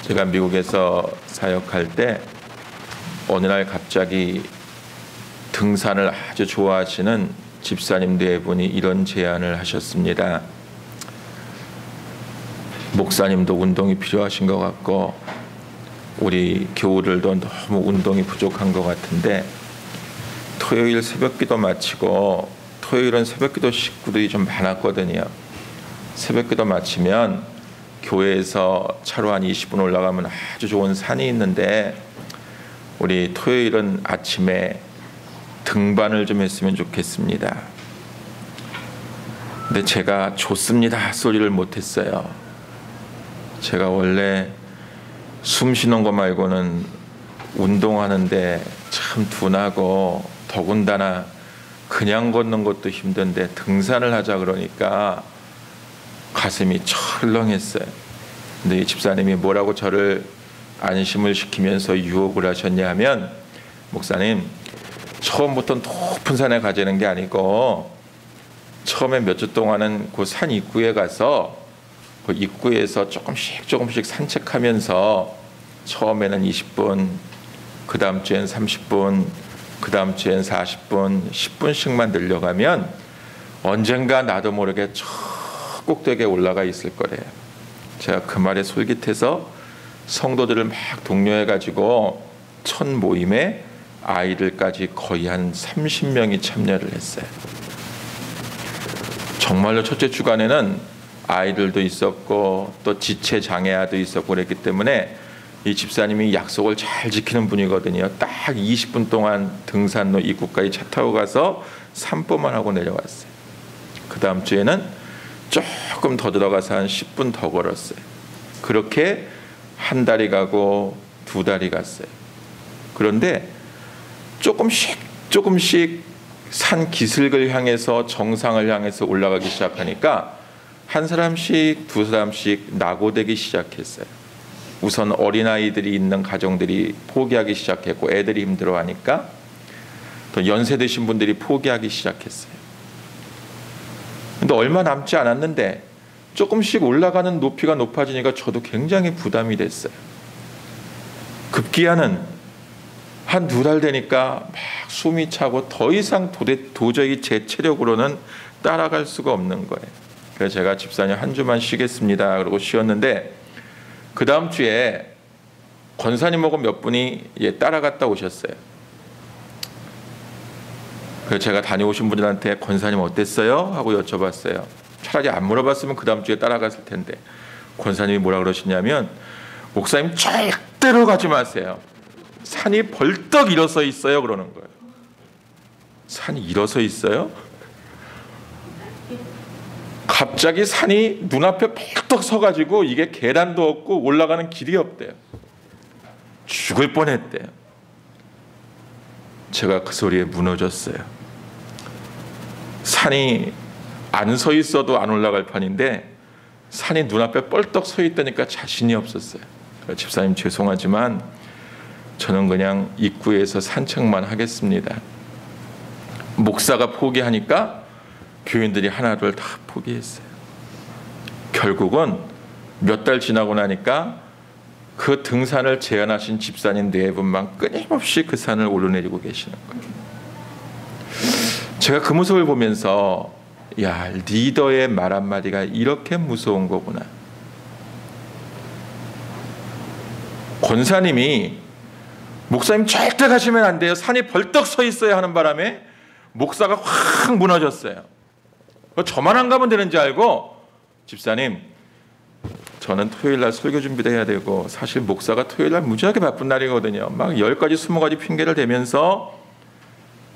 제가 미국에서 사역할 때 어느 날 갑자기 등산을 아주 좋아하시는 집사님 네 분이 이런 제안을 하셨습니다. 목사님도 운동이 필요하신 것 같고 우리 교우들도 너무 운동이 부족한 것 같은데 토요일 새벽기도 마치고 토요일은 새벽기도 식구들이 좀 많았거든요. 새벽기도 마치면 교회에서 차로 한 20분 올라가면 아주 좋은 산이 있는데 우리 토요일은 아침에 등반을 좀 했으면 좋겠습니다. 근데 제가 좋습니다 소리를 못했어요. 제가 원래 숨 쉬는 거 말고는 운동하는데 참 둔하고 더군다나 그냥 걷는 것도 힘든데 등산을 하자 그러니까 가슴이 철렁했어요. 근데 이 집사님이 뭐라고 저를 안심을 시키면서 유혹을 하셨냐 하면, 목사님 처음부터 높은 산에 가자는 게 아니고 처음에 몇 주 동안은 그 산 입구에 가서 그 입구에서 조금씩 산책하면서 처음에는 20분, 그 다음 주엔 30분, 그 다음 주엔 40분, 10분씩만 늘려가면 언젠가 나도 모르게 저 꼭대기에 올라가 있을 거래요. 제가 그 말에 솔깃해서 성도들을 막 독려해가지고 첫 모임에 아이들까지 거의 한 30명이 참여를 했어요. 정말로 첫째 주간에는 아이들도 있었고 또 지체 장애아도 있었고 그랬기 때문에 이 집사님이 약속을 잘 지키는 분이거든요. 딱 20분 동안 등산로 입구까지 차 타고 가서 산보만 하고 내려왔어요. 그 다음 주에는 조금 더 들어가서 한 10분 더 걸었어요. 그렇게 한 달이 가고 두 달이 갔어요. 그런데 조금씩 산 기슭을 향해서 정상을 향해서 올라가기 시작하니까 한 사람씩 두 사람씩 낙오되기 시작했어요. 우선 어린아이들이 있는 가정들이 포기하기 시작했고 애들이 힘들어하니까 또 연세 드신 분들이 포기하기 시작했어요. 근데 얼마 남지 않았는데 조금씩 올라가는 높이가 높아지니까 저도 굉장히 부담이 됐어요. 급기야는 한 두 달 되니까 막 숨이 차고 더 이상 도저히 제 체력으로는 따라갈 수가 없는 거예요. 그래서 제가 집사님 한 주만 쉬겠습니다 그러고 쉬었는데 그 다음 주에 권사님하고 몇 분이 따라갔다 오셨어요. 그래서 제가 다녀오신 분들한테 권사님 어땠어요? 하고 여쭤봤어요. 차라리 안 물어봤으면 그 다음 주에 따라갔을 텐데 권사님이 뭐라 그러시냐면, 목사님 절대로 가지 마세요. 산이 벌떡 일어서 있어요 그러는 거예요. 산이 일어서 있어요? 갑자기 산이 눈앞에 벌떡 서가지고 이게 계단도 없고 올라가는 길이 없대요. 죽을 뻔했대요. 제가 그 소리에 무너졌어요. 산이 안 서 있어도 안 올라갈 판인데 산이 눈앞에 뻘떡 서 있다니까 자신이 없었어요. 집사님 죄송하지만 저는 그냥 입구에서 산책만 하겠습니다. 목사가 포기하니까 교인들이 하나둘 다 포기했어요. 결국은 몇 달 지나고 나니까 그 등산을 제안하신 집사님 네 분만 끊임없이 그 산을 오르내리고 계시는 거예요. 제가 그 모습을 보면서 야, 리더의 말 한마디가 이렇게 무서운 거구나. 권사님이 목사님 절대 가시면 안 돼요, 산이 벌떡 서 있어야 하는 바람에 목사가 확 무너졌어요. 저만 안 가면 되는지 알고, 집사님 저는 토요일날 설교 준비도 해야 되고 사실 목사가 토요일날 무지하게 바쁜 날이거든요. 막 10가지 20가지 핑계를 대면서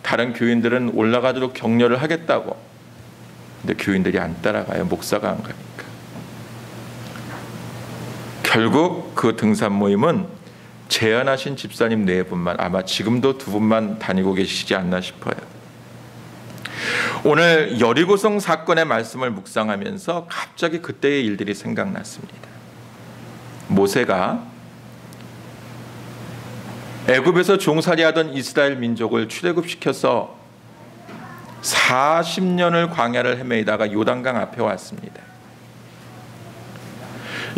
다른 교인들은 올라가도록 격려를 하겠다고. 근데 교인들이 안 따라가요. 목사가 안 가니까. 결국 그 등산 모임은 제안하신 집사님 네 분만, 아마 지금도 두 분만 다니고 계시지 않나 싶어요. 오늘 여리고성 사건의 말씀을 묵상하면서 갑자기 그때의 일들이 생각났습니다. 모세가 애굽에서 종살이하던 이스라엘 민족을 출애굽시켜서 40년을 광야를 헤매다가 요단강 앞에 왔습니다.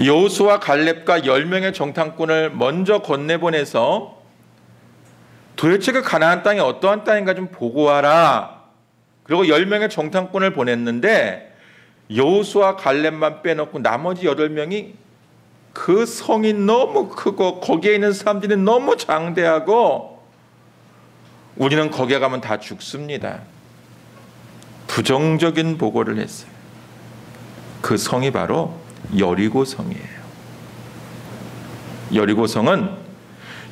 여호수아 갈렙과 10명의 정탐꾼을 먼저 건네보내서 도대체 그 가나안 땅이 어떠한 땅인가 좀 보고 와라. 그리고 10명의 정탐꾼을 보냈는데 여호수아 갈렙만 빼놓고 나머지 8명이 그 성이 너무 크고 거기에 있는 사람들이 너무 장대하고 우리는 거기에 가면 다 죽습니다. 부정적인 보고를 했어요. 그 성이 바로 여리고 성이에요. 여리고 성은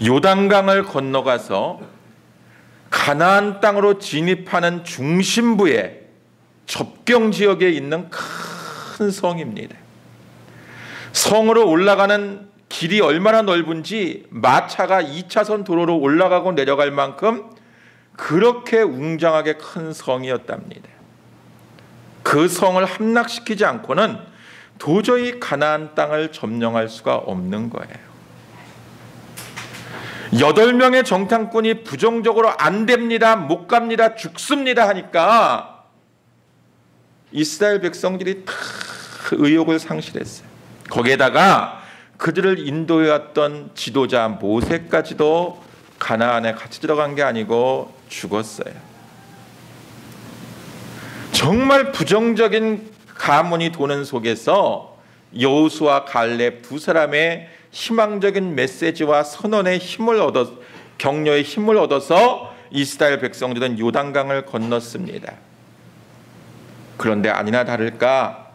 요단강을 건너가서 가나안 땅으로 진입하는 중심부에 접경 지역에 있는 큰 성입니다. 성으로 올라가는 길이 얼마나 넓은지 마차가 2차선 도로로 올라가고 내려갈 만큼 그렇게 웅장하게 큰 성이었답니다. 그 성을 함락시키지 않고는 도저히 가나안 땅을 점령할 수가 없는 거예요. 8명의 정탐꾼이 부정적으로 안 됩니다, 못 갑니다, 죽습니다 하니까 이스라엘 백성들이 다 의욕을 상실했어요. 거기에다가 그들을 인도해왔던 지도자 모세까지도 가나안에 같이 들어간 게 아니고 죽었어요. 정말 부정적인 가문이 도는 속에서 여호수아 갈렙 두 사람의 희망적인 메시지와 선언의 힘을 격려의 힘을 얻어서 이스라엘 백성들은 요단강을 건넜습니다. 그런데 아니나 다를까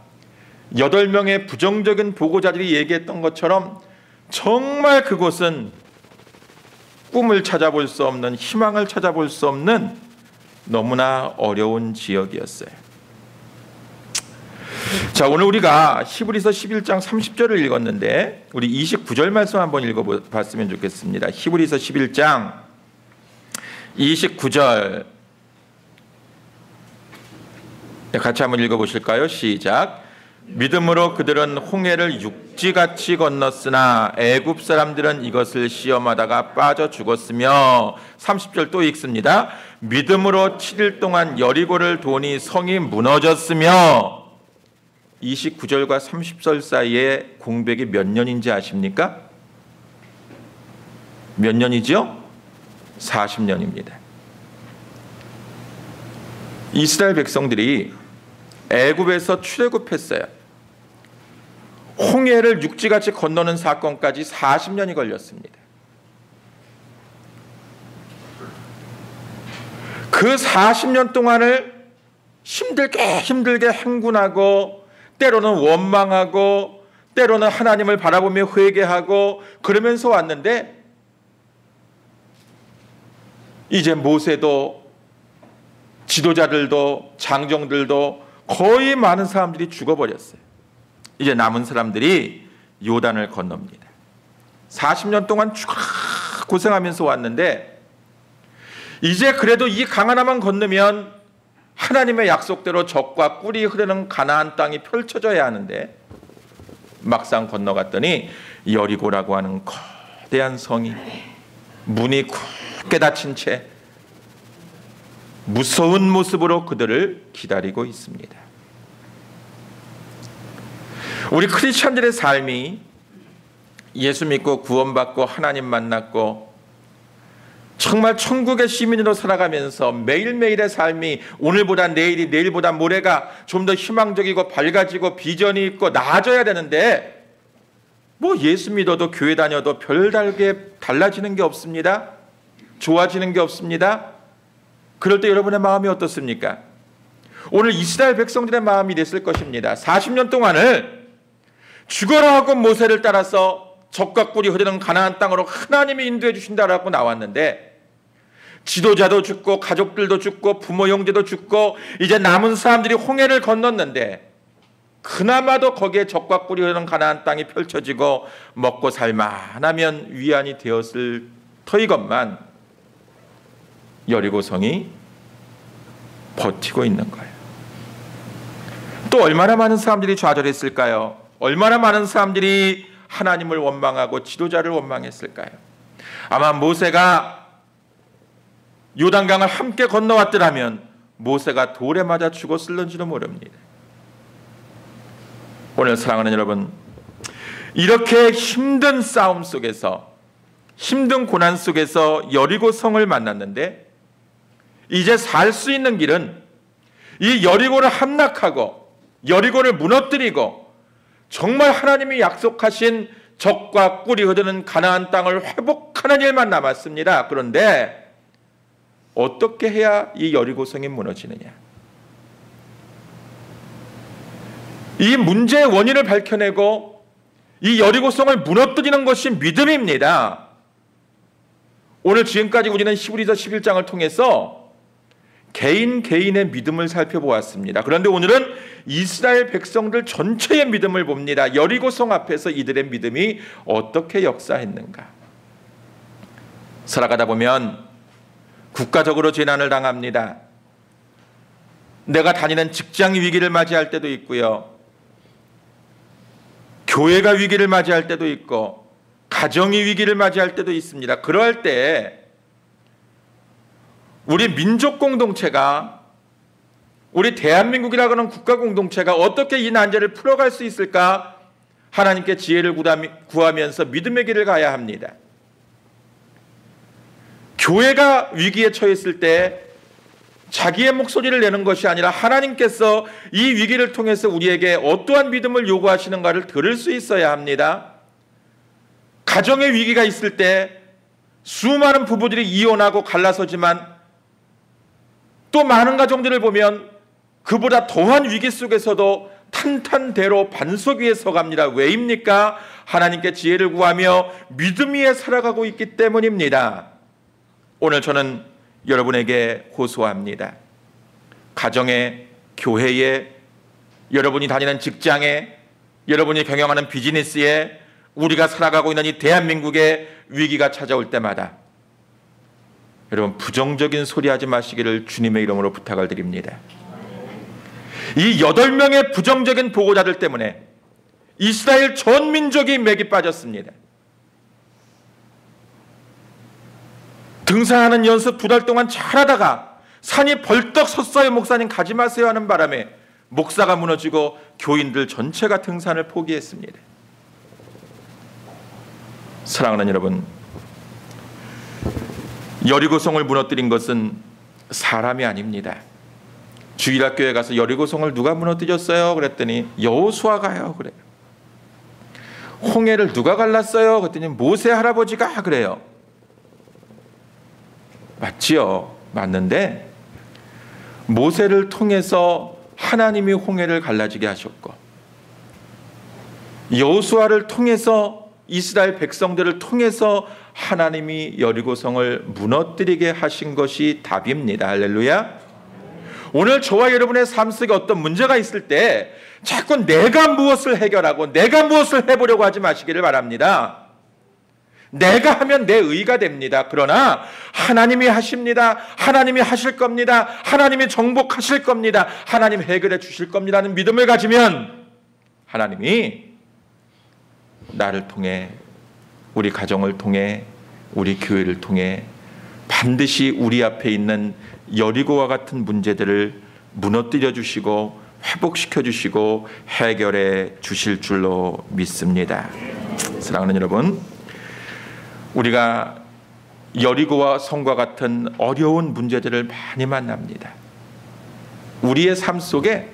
8명의 부정적인 보고자들이 얘기했던 것처럼 정말 그곳은 꿈을 찾아볼 수 없는, 희망을 찾아볼 수 없는 너무나 어려운 지역이었어요. 자, 오늘 우리가 히브리서 11장 30절을 읽었는데 우리 29절 말씀 한번 읽어봤으면 좋겠습니다. 히브리서 11장 29절 같이 한번 읽어보실까요? 시작. 믿음으로 그들은 홍해를 육지같이 건넜으나 애굽 사람들은 이것을 시험하다가 빠져 죽었으며 30절 또 읽습니다. 믿음으로 7일 동안 여리고를 도니 성이 무너졌으며 29절과 30절 사이에 공백이 몇 년인지 아십니까? 몇 년이죠? 40년입니다. 이스라엘 백성들이 애굽에서 출애굽했어요. 홍해를 육지같이 건너는 사건까지 40년이 걸렸습니다. 그 40년 동안을 힘들게 행군하고 때로는 원망하고 때로는 하나님을 바라보며 회개하고 그러면서 왔는데 이제 모세도 지도자들도 장정들도 거의 많은 사람들이 죽어버렸어요. 이제 남은 사람들이 요단을 건넙니다. 40년 동안 쭉 고생하면서 왔는데 이제 그래도 이 강 하나만 건너면 하나님의 약속대로 젖과 꿀이 흐르는 가나안 땅이 펼쳐져야 하는데 막상 건너갔더니 여리고라고 하는 거대한 성이 문이 굳게 닫힌 채 무서운 모습으로 그들을 기다리고 있습니다. 우리 크리스천들의 삶이 예수 믿고 구원받고 하나님 만났고 정말 천국의 시민으로 살아가면서 매일매일의 삶이 오늘보다 내일이 내일보다 모레가 좀 더 희망적이고 밝아지고 비전이 있고 나아져야 되는데 뭐 예수 믿어도 교회 다녀도 별다르게 달라지는 게 없습니다. 좋아지는 게 없습니다. 그럴 때 여러분의 마음이 어떻습니까? 오늘 이스라엘 백성들의 마음이 됐을 것입니다. 40년 동안을 죽어라 하고 모세를 따라서 젖과 꿀이 흐르는 가나안 땅으로 하나님이 인도해 주신다라고 나왔는데 지도자도 죽고 가족들도 죽고 부모 형제도 죽고 이제 남은 사람들이 홍해를 건넜는데 그나마도 거기에 젖과 꿀이 흐르는 가나안 땅이 펼쳐지고 먹고 살만하면 위안이 되었을 터이건만 여리고성이 버티고 있는 거예요. 또 얼마나 많은 사람들이 좌절했을까요? 얼마나 많은 사람들이 하나님을 원망하고 지도자를 원망했을까요? 아마 모세가 요단강을 함께 건너왔더라면 모세가 돌에 맞아 죽었을는지도 모릅니다. 오늘 사랑하는 여러분, 이렇게 힘든 싸움 속에서, 힘든 고난 속에서 여리고 성을 만났는데, 이제 살 수 있는 길은 이 여리고를 함락하고 여리고를 무너뜨리고 정말 하나님이 약속하신 적과 꿀이 흐르는 가나안 땅을 회복하는 일만 남았습니다. 그런데 어떻게 해야 이 여리고 성이 무너지느냐? 이 문제의 원인을 밝혀내고 이 여리고 성을 무너뜨리는 것이 믿음입니다. 오늘 지금까지 우리는 히브리서 11장을 통해서 개인의 믿음을 살펴보았습니다. 그런데 오늘은 이스라엘 백성들 전체의 믿음을 봅니다. 여리고 성 앞에서 이들의 믿음이 어떻게 역사했는가? 살아가다 보면 국가적으로 재난을 당합니다. 내가 다니는 직장이 위기를 맞이할 때도 있고요. 교회가 위기를 맞이할 때도 있고 가정이 위기를 맞이할 때도 있습니다. 그럴 때 우리 민족 공동체가, 우리 대한민국이라고 하는 국가 공동체가 어떻게 이 난제를 풀어갈 수 있을까? 하나님께 지혜를 구하면서 믿음의 길을 가야 합니다. 교회가 위기에 처했을 때 자기의 목소리를 내는 것이 아니라 하나님께서 이 위기를 통해서 우리에게 어떠한 믿음을 요구하시는가를 들을 수 있어야 합니다. 가정의 위기가 있을 때 수많은 부부들이 이혼하고 갈라서지만 또 많은 가정들을 보면 그보다 더한 위기 속에서도 탄탄대로 반석 위에 서갑니다. 왜입니까? 하나님께 지혜를 구하며 믿음 위에 살아가고 있기 때문입니다. 오늘 저는 여러분에게 호소합니다. 가정에, 교회에, 여러분이 다니는 직장에, 여러분이 경영하는 비즈니스에, 우리가 살아가고 있는 이 대한민국에 위기가 찾아올 때마다 여러분 부정적인 소리 하지 마시기를 주님의 이름으로 부탁을 드립니다. 이 8명의 부정적인 보고자들 때문에 이스라엘 전 민족이 맥이 빠졌습니다. 등산하는 연습 2달 동안 잘하다가 산이 벌떡 섰어요. 목사님 가지 마세요 하는 바람에 목사가 무너지고 교인들 전체가 등산을 포기했습니다. 사랑하는 여러분, 여리고성을 무너뜨린 것은 사람이 아닙니다. 주일학교에 가서 여리고성을 누가 무너뜨렸어요? 그랬더니 여호수아가요 그래요. 홍해를 누가 갈랐어요? 그랬더니 모세 할아버지가 그래요. 맞지요? 맞는데 모세를 통해서 하나님이 홍해를 갈라지게 하셨고 여호수아를 통해서 이스라엘 백성들을 통해서 하나님이 여리고성을 무너뜨리게 하신 것이 답입니다. 할렐루야. 오늘 저와 여러분의 삶 속에 어떤 문제가 있을 때 자꾸 내가 무엇을 해결하고 내가 무엇을 해보려고 하지 마시기를 바랍니다. 내가 하면 내 의가 됩니다. 그러나 하나님이 하십니다. 하나님이 하실 겁니다. 하나님이 정복하실 겁니다. 하나님 해결해 주실 겁니다 하는 믿음을 가지면 하나님이 나를 통해, 우리 가정을 통해, 우리 교회를 통해 반드시 우리 앞에 있는 여리고와 같은 문제들을 무너뜨려 주시고 회복시켜 주시고 해결해 주실 줄로 믿습니다. 사랑하는 여러분, 우리가 여리고와 성과 같은 어려운 문제들을 많이 만납니다. 우리의 삶 속에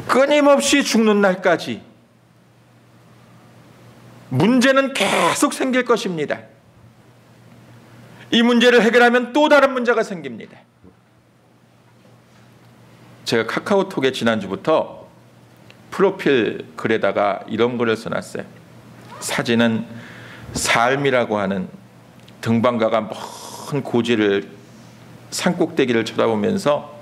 끊임없이 죽는 날까지 문제는 계속 생길 것입니다. 이 문제를 해결하면 또 다른 문제가 생깁니다. 제가 카카오톡에 지난주부터 프로필 글에다가 이런 글을 써놨어요. 사진은 삶이라고 하는 등반가가 먼 고지를, 산꼭대기를 쳐다보면서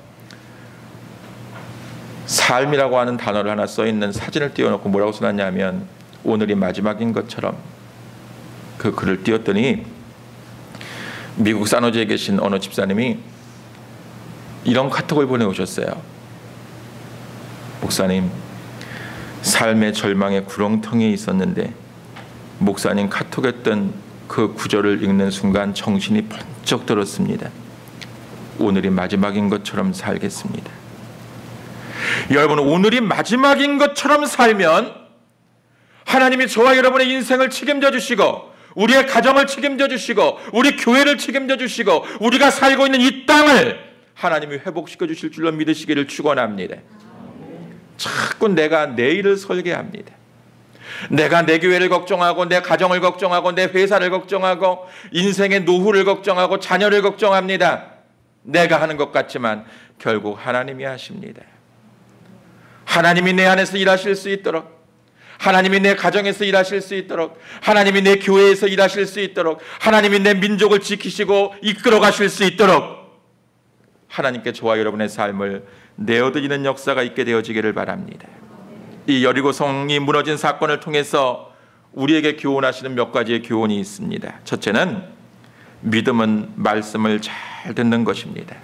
삶이라고 하는 단어를 하나 써있는 사진을 띄워놓고 뭐라고 써놨냐면 오늘이 마지막인 것처럼, 그 글을 띄웠더니 미국 산호제에 계신 어느 집사님이 이런 카톡을 보내오셨어요. 목사님, 삶의 절망의 구렁텅이에 있었는데 목사님 카톡했던 그 구절을 읽는 순간 정신이 번쩍 들었습니다. 오늘이 마지막인 것처럼 살겠습니다. 여러분, 오늘이 마지막인 것처럼 살면 하나님이 저와 여러분의 인생을 책임져 주시고 우리의 가정을 책임져 주시고 우리 교회를 책임져 주시고 우리가 살고 있는 이 땅을 하나님이 회복시켜 주실 줄로 믿으시기를 축원합니다. 자꾸 내가 내 일을 설계합니다. 내가 내 교회를 걱정하고 내 가정을 걱정하고 내 회사를 걱정하고 인생의 노후를 걱정하고 자녀를 걱정합니다. 내가 하는 것 같지만 결국 하나님이 하십니다. 하나님이 내 안에서 일하실 수 있도록, 하나님이 내 가정에서 일하실 수 있도록, 하나님이 내 교회에서 일하실 수 있도록, 하나님이 내 민족을 지키시고 이끌어 가실 수 있도록 하나님께 저와 여러분의 삶을 내어드리는 역사가 있게 되어지기를 바랍니다. 이 여리고성이 무너진 사건을 통해서 우리에게 교훈하시는 몇 가지의 교훈이 있습니다. 첫째는 믿음은 말씀을 잘 듣는 것입니다.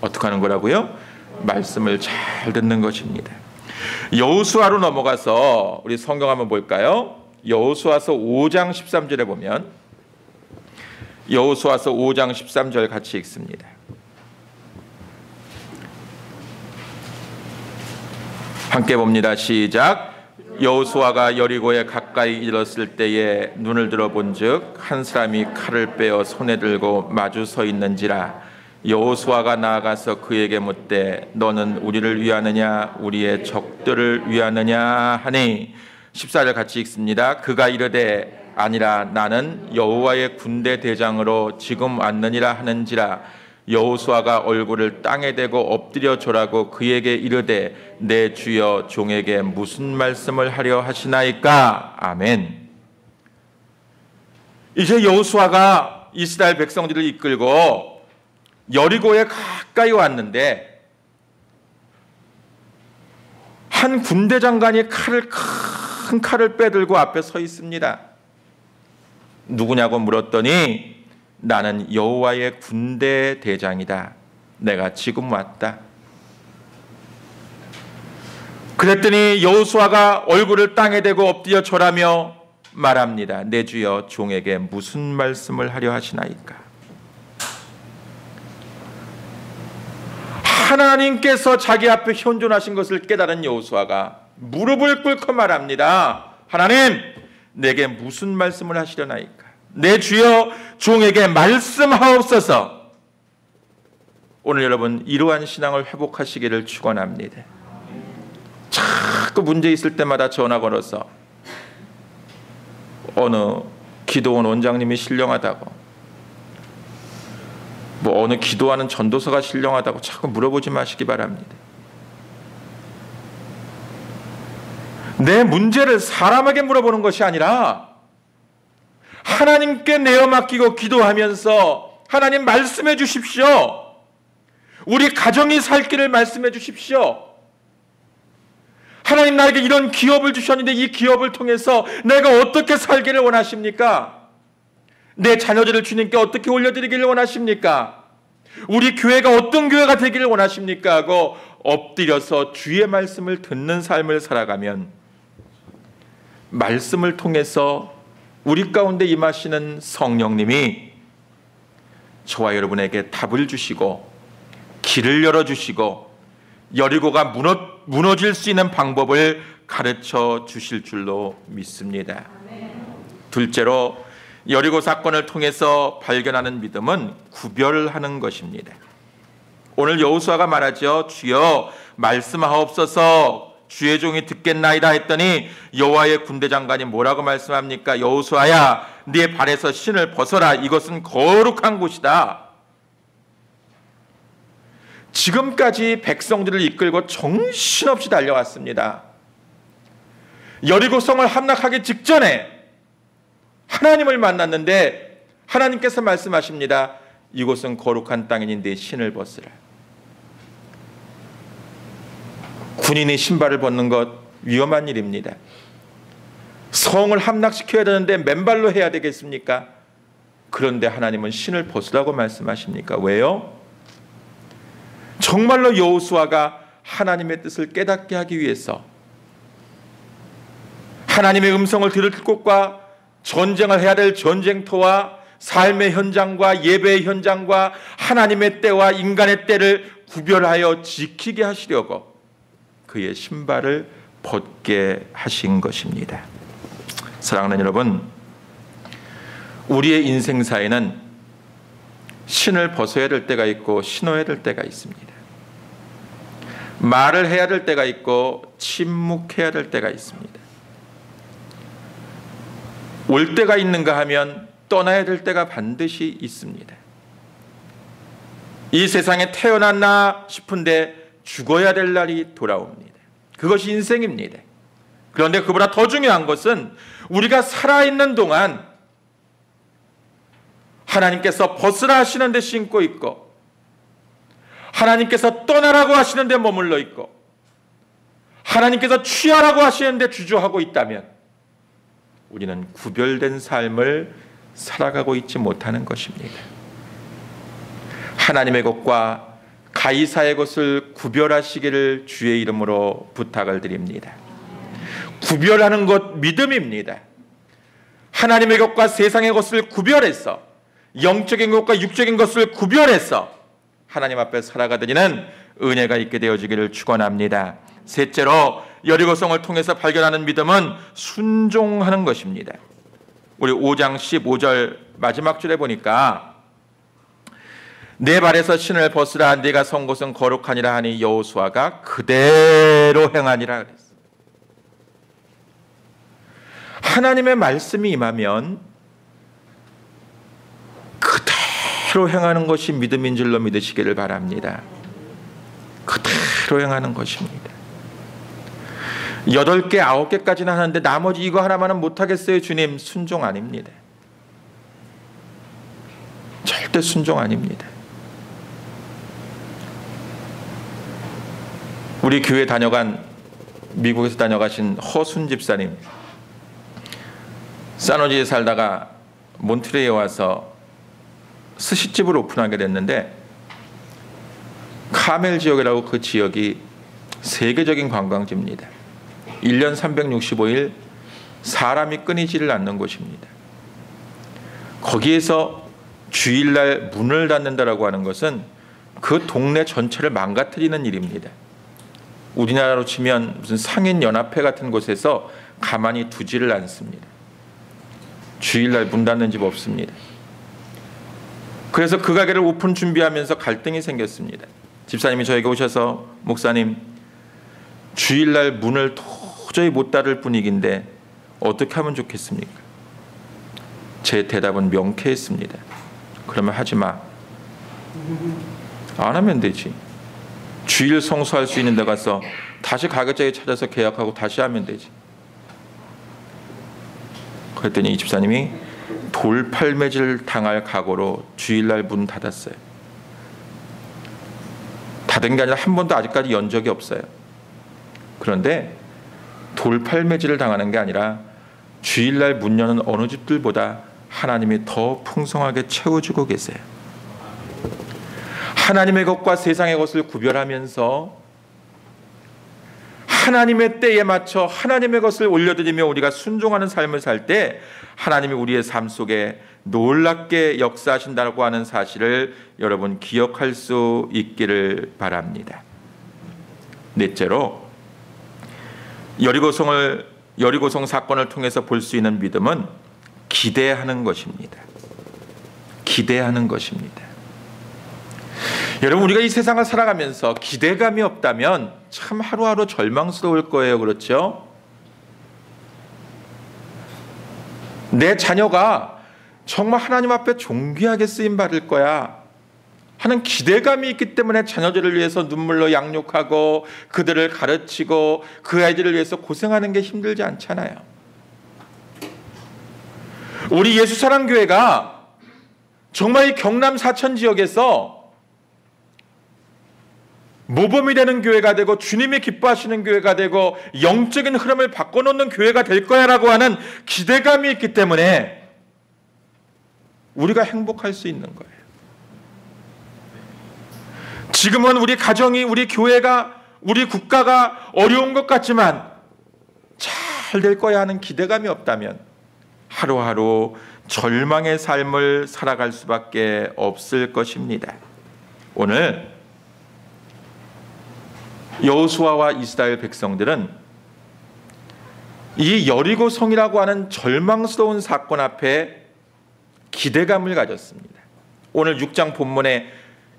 어떻게 하는 거라고요? 말씀을 잘 듣는 것입니다. 여호수아로 넘어가서 우리 성경 한번 볼까요? 여호수아서 5장 13절에 보면 여호수아서 5장 13절 같이 읽습니다. 함께 봅니다. 시작. 여호수아가 여리고에 가까이 이르렀을 때에 눈을 들어본즉 한 사람이 칼을 빼어 손에 들고 마주 서 있는지라. 여호수아가 나아가서 그에게 묻되 너는 우리를 위하느냐 우리의 적들을 위하느냐 하니 14절 같이 읽습니다. 그가 이르되 아니라 나는 여호와의 군대 대장으로 지금 왔느니라 하는지라. 여호수아가 얼굴을 땅에 대고 엎드려 절하고 그에게 이르되 내 주여 종에게 무슨 말씀을 하려 하시나이까. 아멘. 이제 여호수아가 이스라엘 백성들을 이끌고 여리고에 가까이 왔는데 한 군대 장관이 큰 칼을 빼들고 앞에 서 있습니다. 누구냐고 물었더니 나는 여호와의 군대 대장이다. 내가 지금 왔다. 그랬더니 여호수아가 얼굴을 땅에 대고 엎드려 절하며 말합니다. 내 주여 종에게 무슨 말씀을 하려 하시나이까. 하나님께서 자기 앞에 현존하신 것을 깨달은 여호수아가 무릎을 꿇고 말합니다. 하나님, 내게 무슨 말씀을 하시려나이까. 내 주여 종에게 말씀하옵소서. 오늘 여러분 이러한 신앙을 회복하시기를 축원합니다. 자꾸 문제 있을 때마다 전화 걸어서 어느 기도원 원장님이 신령하다고, 뭐 어느 기도하는 전도서가 신령하다고 자꾸 물어보지 마시기 바랍니다. 내 문제를 사람에게 물어보는 것이 아니라 하나님께 내어 맡기고 기도하면서 하나님 말씀해 주십시오. 우리 가정이 살 길을 말씀해 주십시오. 하나님 나에게 이런 기업을 주셨는데 이 기업을 통해서 내가 어떻게 살기를 원하십니까? 내 자녀들을 주님께 어떻게 올려드리기를 원하십니까? 우리 교회가 어떤 교회가 되기를 원하십니까? 하고 엎드려서 주의 말씀을 듣는 삶을 살아가면 말씀을 통해서 우리 가운데 임하시는 성령님이 저와 여러분에게 답을 주시고 길을 열어주시고 여리고가 무너질 수 있는 방법을 가르쳐 주실 줄로 믿습니다. 둘째로 여리고 사건을 통해서 발견하는 믿음은 구별하는 것입니다. 오늘 여호수아가 말하죠. 주여 말씀하옵소서. 주의 종이 듣겠나이다 했더니 여호와의 군대 장관이 뭐라고 말씀합니까? 여호수아야, 네 발에서 신을 벗어라. 이것은 거룩한 곳이다. 지금까지 백성들을 이끌고 정신없이 달려왔습니다. 여리고성을 함락하기 직전에 하나님을 만났는데 하나님께서 말씀하십니다. 이곳은 거룩한 땅이니 네 신을 벗으라. 군인이 신발을 벗는 것 위험한 일입니다. 성을 함락시켜야 되는데 맨발로 해야 되겠습니까? 그런데 하나님은 신을 벗으라고 말씀하십니까? 왜요? 정말로 여호수아가 하나님의 뜻을 깨닫게 하기 위해서 하나님의 음성을 들을 곳과 전쟁을 해야 될 전쟁터와 삶의 현장과 예배의 현장과 하나님의 때와 인간의 때를 구별하여 지키게 하시려고 그의 신발을 벗게 하신 것입니다. 사랑하는 여러분, 우리의 인생사에는 신을 벗어야 될 때가 있고 신어야 될 때가 있습니다. 말을 해야 될 때가 있고 침묵해야 될 때가 있습니다. 올 때가 있는가 하면 떠나야 될 때가 반드시 있습니다. 이 세상에 태어났나 싶은데 죽어야 될 날이 돌아옵니다. 그것이 인생입니다. 그런데 그보다 더 중요한 것은 우리가 살아있는 동안 하나님께서 벗으라 하시는데 신고 있고 하나님께서 떠나라고 하시는데 머물러 있고 하나님께서 취하라고 하시는데 주저하고 있다면 우리는 구별된 삶을 살아가고 있지 못하는 것입니다. 하나님의 것과 가이사의 것을 구별하시기를 주의 이름으로 부탁을 드립니다. 구별하는 것 믿음입니다. 하나님의 것과 세상의 것을 구별해서 영적인 것과 육적인 것을 구별해서 하나님 앞에 살아가드리는 은혜가 있게 되어지기를 축원합니다. 셋째로 여리고성을 통해서 발견하는 믿음은 순종하는 것입니다. 우리 5장 15절 마지막 줄에 보니까 내 발에서 신을 벗으라 네가 선 곳은 거룩하니라 하니 여호수아가 그대로 행하니라 그랬어요. 하나님의 말씀이 임하면 그대로 행하는 것이 믿음인 줄로 믿으시기를 바랍니다. 그대로 행하는 것입니다. 8개, 9개까지는 하는데 나머지 이거 하나만은 못하겠어요 주님. 순종 아닙니다. 절대 순종 아닙니다. 우리 교회 미국에서 다녀가신 허순 집사님, 사노지에 살다가 몬트레이에 와서 스시집을 오픈하게 됐는데 카멜 지역이라고 그 지역이 세계적인 관광지입니다. 1년 365일 사람이 끊이지를 않는 곳입니다. 거기에서 주일날 문을 닫는다라고 하는 것은 그 동네 전체를 망가뜨리는 일입니다. 우리나라로 치면 무슨 상인연합회 같은 곳에서 가만히 두지를 않습니다. 주일날 문 닫는 집 없습니다. 그래서 그 가게를 오픈 준비하면서 갈등이 생겼습니다. 집사님이 저에게 오셔서 목사님, 주일날 문을 도저히 못 닫을 분위기인데 어떻게 하면 좋겠습니까? 제 대답은 명쾌했습니다. 그러면 하지 마. 안 하면 되지. 주일 성수할 수 있는 데 가서 다시 가격자에 찾아서 계약하고 다시 하면 되지. 그랬더니 이 집사님이 돌팔매질 당할 각오로 주일날 문 닫았어요. 닫은 게 아니라 한 번도 아직까지 연 적이 없어요. 그런데 돌팔매질을 당하는 게 아니라 주일날 문 여는 어느 집들보다 하나님이 더 풍성하게 채워주고 계세요. 하나님의 것과 세상의 것을 구별하면서 하나님의 때에 맞춰 하나님의 것을 올려드리며 우리가 순종하는 삶을 살 때 하나님이 우리의 삶 속에 놀랍게 역사하신다고 하는 사실을 여러분 기억할 수 있기를 바랍니다. 넷째로 여리고성 사건을 통해서 볼 수 있는 믿음은 기대하는 것입니다. 기대하는 것입니다. 여러분, 우리가 이 세상을 살아가면서 기대감이 없다면 참 하루하루 절망스러울 거예요. 그렇죠? 내 자녀가 정말 하나님 앞에 존귀하게 쓰임 받을 거야 하는 기대감이 있기 때문에 자녀들을 위해서 눈물로 양육하고 그들을 가르치고 그 아이들을 위해서 고생하는 게 힘들지 않잖아요. 우리 예수사랑교회가 정말 이 경남 사천 지역에서 모범이 되는 교회가 되고 주님이 기뻐하시는 교회가 되고 영적인 흐름을 바꿔놓는 교회가 될 거야라고 하는 기대감이 있기 때문에 우리가 행복할 수 있는 거예요. 지금은 우리 가정이, 우리 교회가, 우리 국가가 어려운 것 같지만 잘 될 거야 하는 기대감이 없다면 하루하루 절망의 삶을 살아갈 수밖에 없을 것입니다. 오늘 여호수아와 이스라엘 백성들은 이 여리고성이라고 하는 절망스러운 사건 앞에 기대감을 가졌습니다. 오늘 6장 본문에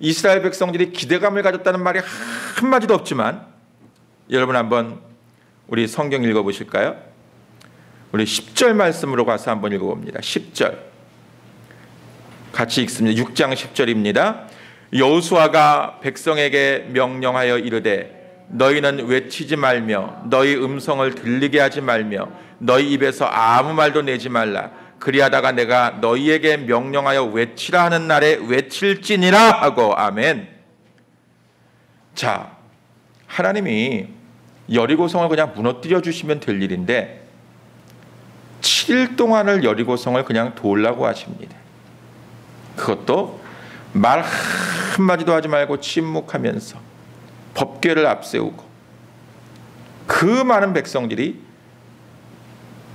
이스라엘 백성들이 기대감을 가졌다는 말이 한마디도 없지만 여러분 한번 우리 성경 읽어보실까요? 우리 10절 말씀으로 가서 한번 읽어봅니다. 10절 같이 읽습니다. 6장 10절입니다. 여호수아가 백성에게 명령하여 이르되 너희는 외치지 말며 너희 음성을 들리게 하지 말며 너희 입에서 아무 말도 내지 말라. 그리하다가 내가 너희에게 명령하여 외치라 하는 날에 외칠지니라 하고. 아멘. 자, 하나님이 여리고성을 그냥 무너뜨려 주시면 될 일인데 7일 동안을 여리고성을 그냥 도우려고 하십니다. 그것도 말 한마디도 하지 말고 침묵하면서 법궤를 앞세우고 그 많은 백성들이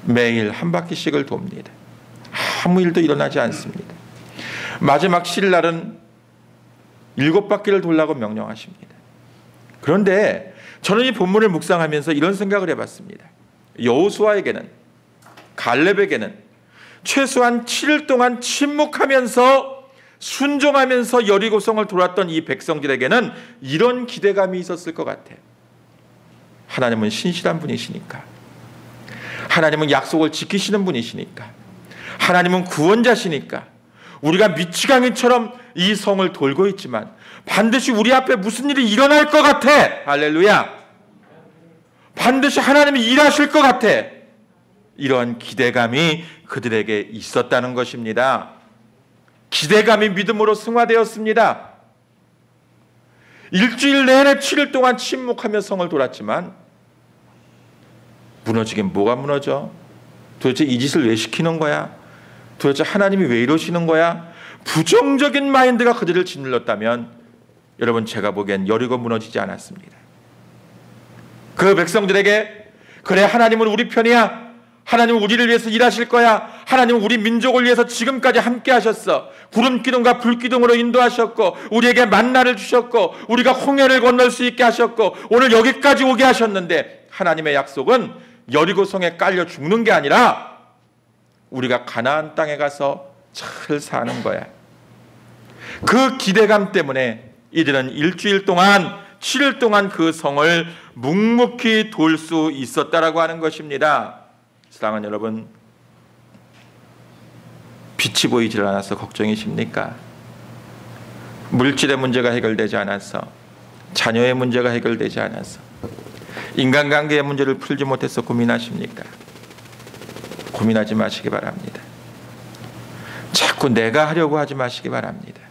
매일 한 바퀴씩을 돕니다. 아무 일도 일어나지 않습니다. 마지막 7일날은 7바퀴를 돌라고 명령하십니다. 그런데 저는 이 본문을 묵상하면서 이런 생각을 해봤습니다. 여호수아에게는, 갈렙에게는 최소한 7일 동안 침묵하면서 순종하면서 여리고성을 돌았던 이 백성들에게는 이런 기대감이 있었을 것 같아요. 하나님은 신실한 분이시니까, 하나님은 약속을 지키시는 분이시니까, 하나님은 구원자시니까 우리가 미치광이처럼 이 성을 돌고 있지만 반드시 우리 앞에 무슨 일이 일어날 것 같아. 할렐루야. 반드시 하나님이 일하실 것 같아. 이런 기대감이 그들에게 있었다는 것입니다. 기대감이 믿음으로 승화되었습니다. 일주일 내내 7일 동안 침묵하며 성을 돌았지만 무너지긴 뭐가 무너져? 도대체 이 짓을 왜 시키는 거야? 도대체 하나님이 왜 이러시는 거야? 부정적인 마인드가 그들을 짓눌렀다면 여러분, 제가 보기엔 여리고 무너지지 않았습니다. 그 백성들에게 그래, 하나님은 우리 편이야. 하나님은 우리를 위해서 일하실 거야. 하나님은 우리 민족을 위해서 지금까지 함께 하셨어. 구름 기둥과 불 기둥으로 인도하셨고 우리에게 만나를 주셨고 우리가 홍해를 건널 수 있게 하셨고 오늘 여기까지 오게 하셨는데 하나님의 약속은 여리고성에 깔려 죽는 게 아니라 우리가 가나안 땅에 가서 잘 사는 거야. 그 기대감 때문에 이들은 일주일 동안 7일 동안 그 성을 묵묵히 돌 수 있었다라고 하는 것입니다. 사랑하는 여러분, 빛이 보이질 않아서 걱정이십니까? 물질의 문제가 해결되지 않아서, 자녀의 문제가 해결되지 않아서, 인간관계의 문제를 풀지 못해서 고민하십니까? 고민하지 마시기 바랍니다. 자꾸 내가 하려고 하지 마시기 바랍니다.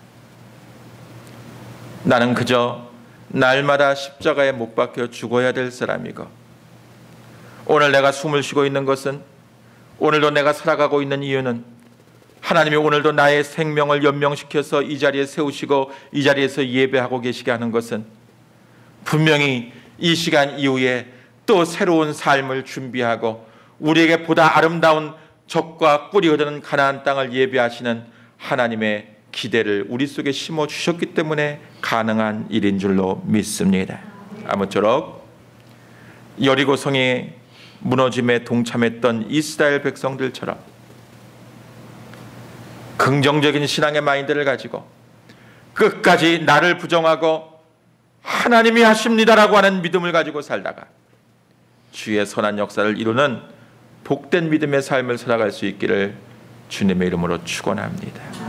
나는 그저 날마다 십자가에 못 박혀 죽어야 될 사람이고 오늘 내가 숨을 쉬고 있는 것은, 오늘도 내가 살아가고 있는 이유는 하나님이 오늘도 나의 생명을 연명시켜서 이 자리에 세우시고 이 자리에서 예배하고 계시게 하는 것은 분명히 이 시간 이후에 또 새로운 삶을 준비하고 우리에게 보다 아름다운 젖과 꿀이 흐르는 가나안 땅을 예배하시는 하나님의 기대를 우리 속에 심어주셨기 때문에 가능한 일인 줄로 믿습니다. 아무쪼록 여리고성이 무너짐에 동참했던 이스라엘 백성들처럼 긍정적인 신앙의 마인드를 가지고 끝까지 나를 부정하고 하나님이 하십니다라고 하는 믿음을 가지고 살다가 주의 선한 역사를 이루는 복된 믿음의 삶을 살아갈 수 있기를 주님의 이름으로 축원합니다.